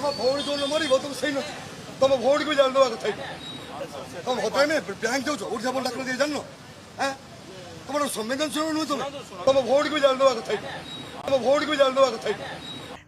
तुम भौणी जो मरब तुम सही न तुम भौणी को जान दवा कथा तुम होता में बैंक जाऊ ओडिशा बल डाक्टर दिए जान तुम संवेदनशील नुह तुम भौणी को जान दवा कथा तुम भौणी को जान दवा कथा।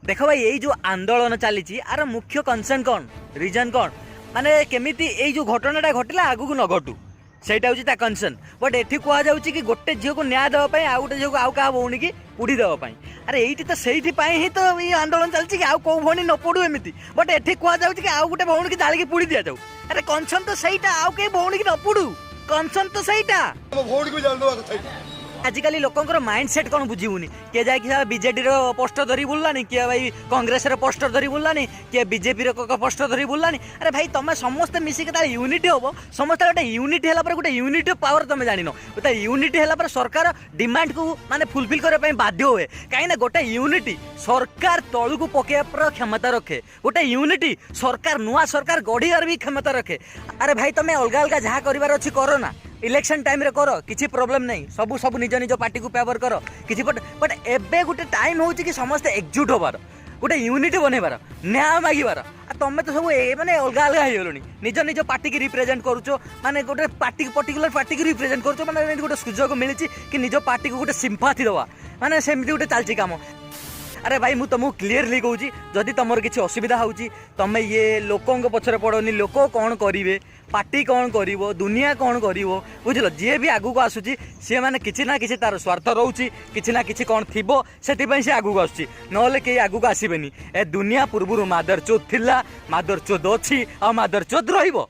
देख भाई यही जो आंदोलन चली आर मुख्य कनसर्न कौन रिजन कौन माने केमिति यही जो घटनाटा घटला आगू को न घटू सेटा हूँ कनसर्न बट एठी कह जाउछि कि गोटे झील को न्याय देवाई आउ गोटे झील को आउ क्या भौणी की पुड़ी देवाई अरे यही तो से ही तो ये आंदोलन चलती कि आउ कौ भौणी न पड़ू एमती बट एठी कह जाउछि कि आउ गोटे भौणी की जाली पुड़ी दि जाऊ अरे कनसर्न तो सहीटा आउ कहीं भौणी की न पड़ू कनसर्न तो सहीटा भौणी को जान दवा कथा। आजिकल लोकंर माइंड सेट कौन बुझीबूनी किए जाए बीजेडी पोस्टर धरी बुलानी किए भाई कांग्रेस पोस्टर धरी बुलानी किए बीजेपी पोस्टर धरी बुलानी अरे भाई तुम समस्त मिसिक यूनिटी हम समस्त गोटे यूनिटी है गोटे यूनिटी पावर तुम जान गोटे यूनिटी है सरकार डिमांड को माने फुलफिल करने बाध्य हुए कहीं गोटे यूनिटी सरकार तलू को पकेबार क्षमता रखे गोटे यूनिटी सरकार नुआ सरकार गढ़ियार भी क्षमता रखे। अरे भाई तुम अलग अलग जहाँ कर अच्छी करो ना इलेक्शन टाइम रे करो किसी प्रॉब्लम नहीं सब सब निज निज पार्टी को फेवर करो किसी बट एबे गोटे टाइम हो कि समस्त एकजुट होबार गोटे यूनिटी बनइबार न्याय मागिबार तुम तो सब माने अलग अलग हो निज निज पार्टी की रिप्रेजेंट करुच माने गोटे पार्टी पर्टिकुलर पार्टी की रिप्रेजेंट करुच माने गोटे सुजोग मिली कि निज पार्टी को गोटे सिंपाथी दवा माने सेमती गोटे चलती काम। अरे भाई मुझे तुमको क्लीयरली कहूँ जदि तुम किसी असुविधा हो तुम ये लोकों पछरे पड़ोनी लोक कौन करेंगे पार्टी कौन कर दुनिया कौन कर बुझल जी भी आगू आसूसी सी मैंने किसी ना किसी तार स्वार्थ रोचे किसी ना किसी कौन थी से आगू आसूसी ना कहीं आगू आसबेनि ए दुनिया पूर्व मादर चोद थिला मादर चोद अच्छी आ मादर चोद रहिबो।